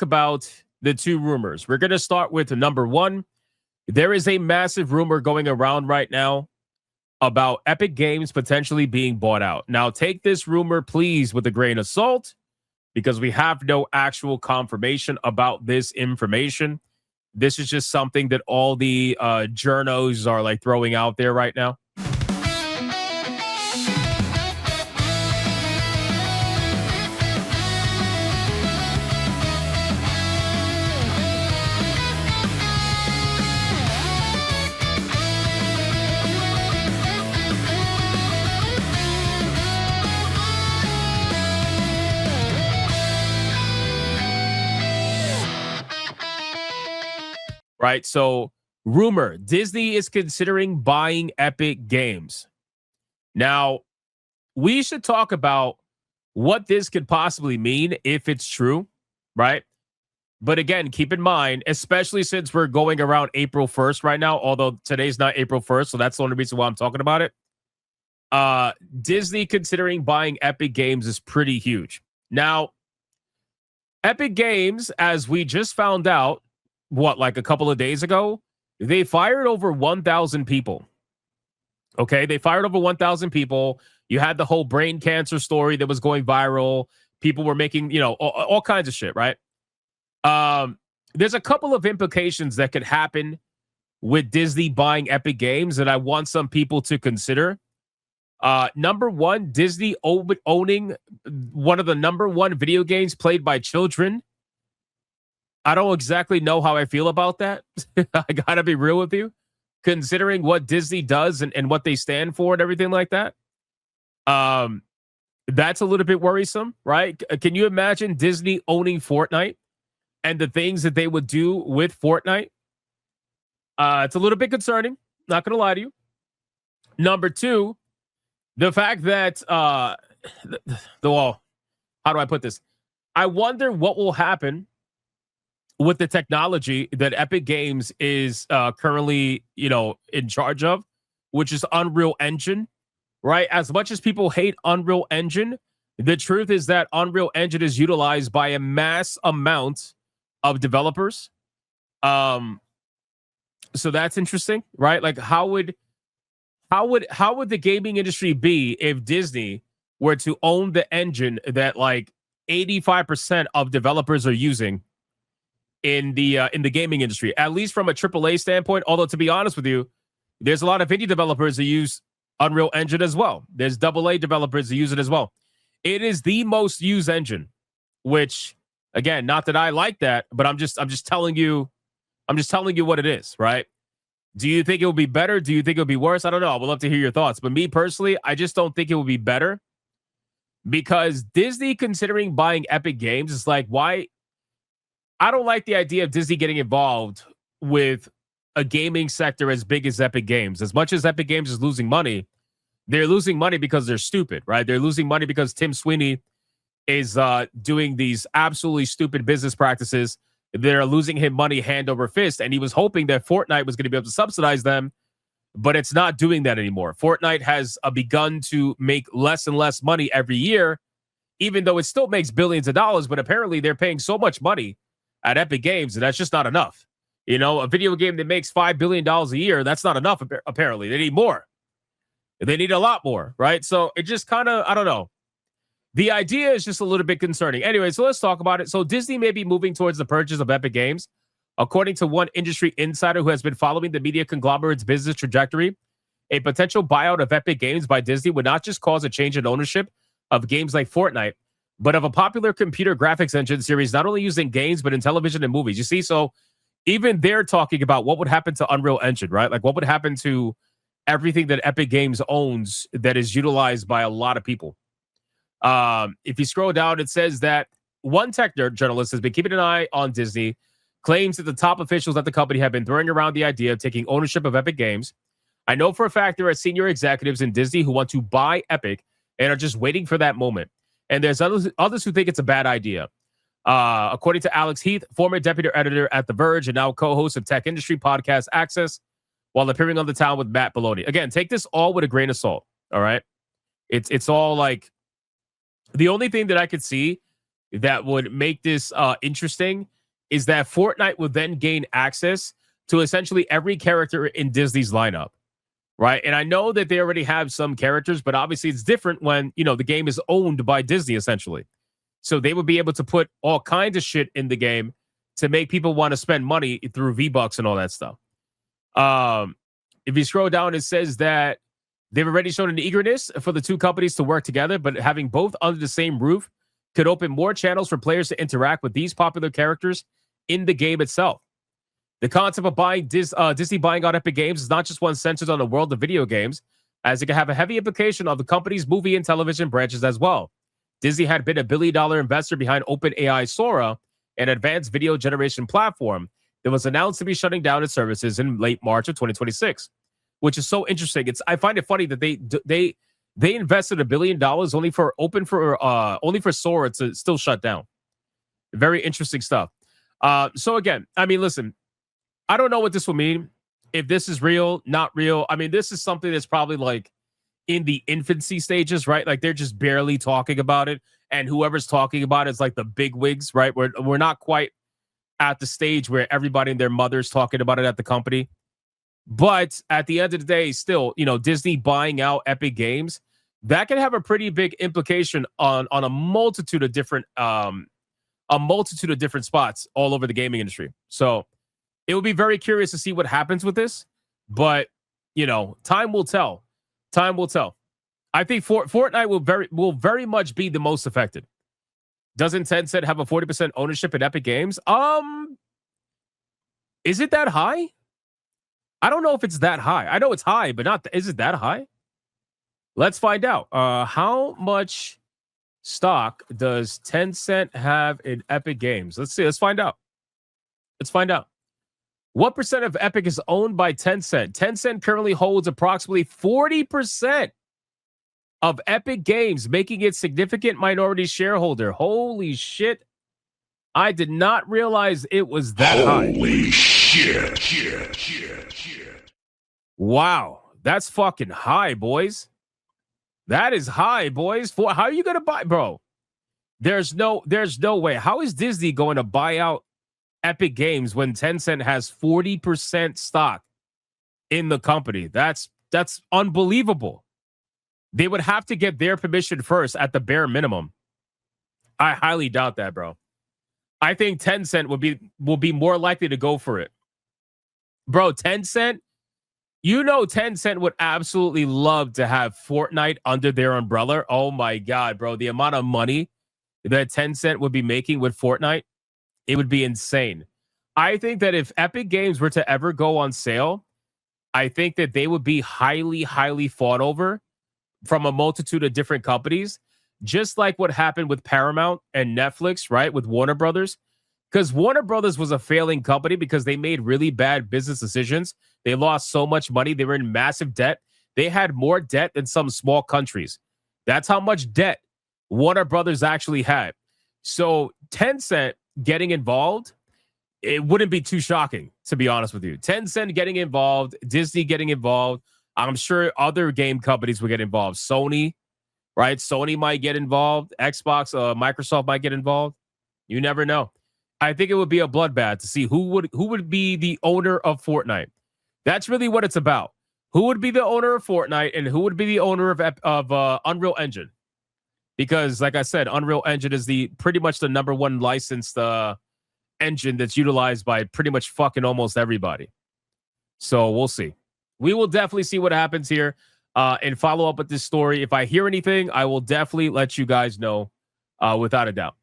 about the two rumors. We're going to start with number one. There is a massive rumor going around right now about Epic Games potentially being bought out. Now, take this rumor, please, with a grain of salt, because we have no actual confirmation about this information. This is just something that all the journos are like throwing out there right now. Right. So, rumor Disney is considering buying Epic Games. Now, we should talk about what this could possibly mean if it's true, right? But again, keep in mind, especially since we're going around April 1st right now, although today's not April 1st, so that's the only reason why I'm talking about it. Disney considering buying Epic Games is pretty huge. Now, Epic Games, as we just found out, like a couple of days ago, they fired over 1,000 people. Okay, they fired over 1,000 people. You had the whole brain cancer story that was going viral. People were making, all kinds of shit, right? There's a couple of implications that could happen with Disney buying Epic Games that I want some people to consider. Number one, Disney owning one of the number one video games played by children. I don't exactly know how I feel about that. I gotta be real with you, considering what Disney does and what they stand for and everything like that. That's a little bit worrisome, right? Can you imagine Disney owning Fortnite and the things that they would do with Fortnite? It's a little bit concerning. Not gonna lie to you. Number two, the fact that how do I put this? I wonder what will happen with the technology that Epic Games is currently, in charge of, which is Unreal Engine, right? As much as people hate Unreal Engine, the truth is that Unreal Engine is utilized by a mass amount of developers. So that's interesting, right? Like, how would the gaming industry be if Disney were to own the engine that like 85% of developers are using in the gaming industry, at least from a AAA standpoint? Although, to be honest with you, there's a lot of indie developers that use Unreal Engine as well. There's AA developers that use it as well. It is the most used engine, which, again, not that I like that, but I'm just telling you what it is, right? Do you think it will be better? Do you think it'll be worse? I don't know. I would love to hear your thoughts. But me personally, I just don't think it will be better, because Disney considering buying Epic Games is like, why? I don't like the idea of Disney getting involved with a gaming sector as big as Epic Games. As much as Epic Games is losing money, they're losing money because they're stupid, right? They're losing money because Tim Sweeney is doing these absolutely stupid business practices that are losing him money hand over fist. And he was hoping that Fortnite was going to be able to subsidize them, but it's not doing that anymore. Fortnite has begun to make less and less money every year, even though it still makes billions of dollars. But apparently they're paying so much money at Epic Games, and that's just not enough. A video game that makes $5 billion a year, that's not enough, apparently. They need more. They need a lot more, right? So it just kind of, I don't know. The idea is just a little bit concerning. Anyway, so let's talk about it. So Disney may be moving towards the purchase of Epic Games. According to one industry insider who has been following the media conglomerate's business trajectory, a potential buyout of Epic Games by Disney would not just cause a change in ownership of games like Fortnite, but of a popular computer graphics engine series, not only used in games, but in television and movies. You see, so even they're talking about what would happen to Unreal Engine, right? Like, what would happen to everything that Epic Games owns that is utilized by a lot of people. If you scroll down, it says that one tech journalist has been keeping an eye on Disney, claims that the top officials at the company have been throwing around the idea of taking ownership of Epic Games. I know for a fact there are senior executives in Disney who want to buy Epic and are just waiting for that moment. And there's others who think it's a bad idea. According to Alex Heath, former deputy editor at The Verge and now co-host of tech industry podcast Access, while appearing on The Town with Matt Belloni. Again, take this all with a grain of salt, all right? It's all like, the only thing that I could see that would make this interesting is that Fortnite would then gain access to essentially every character in Disney's lineup, right? And I know that they already have some characters, but obviously it's different when, the game is owned by Disney, essentially. So they would be able to put all kinds of shit in the game to make people want to spend money through V-Bucks and all that stuff. If you scroll down, it says that they've already shown an eagerness for the two companies to work together, but having both under the same roof could open more channels for players to interact with these popular characters in the game itself. The concept of buying Disney buying out Epic Games is not just one centered on the world of video games, as it can have a heavy implication of the company's movie and television branches as well. Disney had been a billion-dollar investor behind OpenAI Sora, an advanced video generation platform that was announced to be shutting down its services in late March of 2026, which is so interesting. I find it funny that they invested $1 billion only for Sora to still shut down. Very interesting stuff. So again, I mean, listen, I don't know what this will mean. If this is real, not real. I mean, this is something that's probably like in the infancy stages, right? Like they're just barely talking about it. And whoever's talking about it is like the big wigs, right? We're not quite at the stage where everybody and their mother's talking about it at the company. But at the end of the day, still, Disney buying out Epic Games, that can have a pretty big implication on a multitude of different spots all over the gaming industry. So it will be very curious to see what happens with this. But, time will tell. Time will tell. I think Fortnite will very much be the most affected. Doesn't Tencent have a 40% ownership in Epic Games? Is it that high? I don't know if it's that high. I know it's high, but is it that high? Let's find out. How much stock does Tencent have in Epic Games? Let's see. Let's find out. What percent of Epic is owned by Tencent? Tencent currently holds approximately 40% of Epic Games, making it significant minority shareholder. Holy shit. I did not realize it was that high. Holy shit. Wow. That's fucking high, boys. That is high, boys. How are you going to buy, bro? There's no way. How is Disney going to buy out Epic Games when Tencent has 40% stock in the company? That's unbelievable. They would have to get their permission first at the bare minimum. I highly doubt that, bro. I think Tencent will be more likely to go for it. Bro, Tencent would absolutely love to have Fortnite under their umbrella. Oh my God, bro. The amount of money that Tencent would be making with Fortnite, it would be insane. I think that if Epic Games were to ever go on sale, I think that they would be highly, highly fought over from a multitude of different companies, just like what happened with Paramount and Netflix, right? With Warner Brothers. Because Warner Brothers was a failing company because they made really bad business decisions. They lost so much money. They were in massive debt. They had more debt than some small countries. That's how much debt Warner Brothers actually had. So Tencent getting involved, it wouldn't be too shocking, to be honest with you. Tencent getting involved, Disney getting involved. I'm sure other game companies will get involved. Sony, right? Sony might get involved. Xbox, Microsoft might get involved. You never know. I think it would be a bloodbath to see who would be the owner of Fortnite. That's really what it's about. Who would be the owner of Fortnite and who would be the owner of Unreal Engine? Because, like I said, Unreal Engine is pretty much the number one licensed engine that's utilized by pretty much fucking almost everybody. So we'll see. We will definitely see what happens here and follow up with this story. If I hear anything, I will definitely let you guys know without a doubt.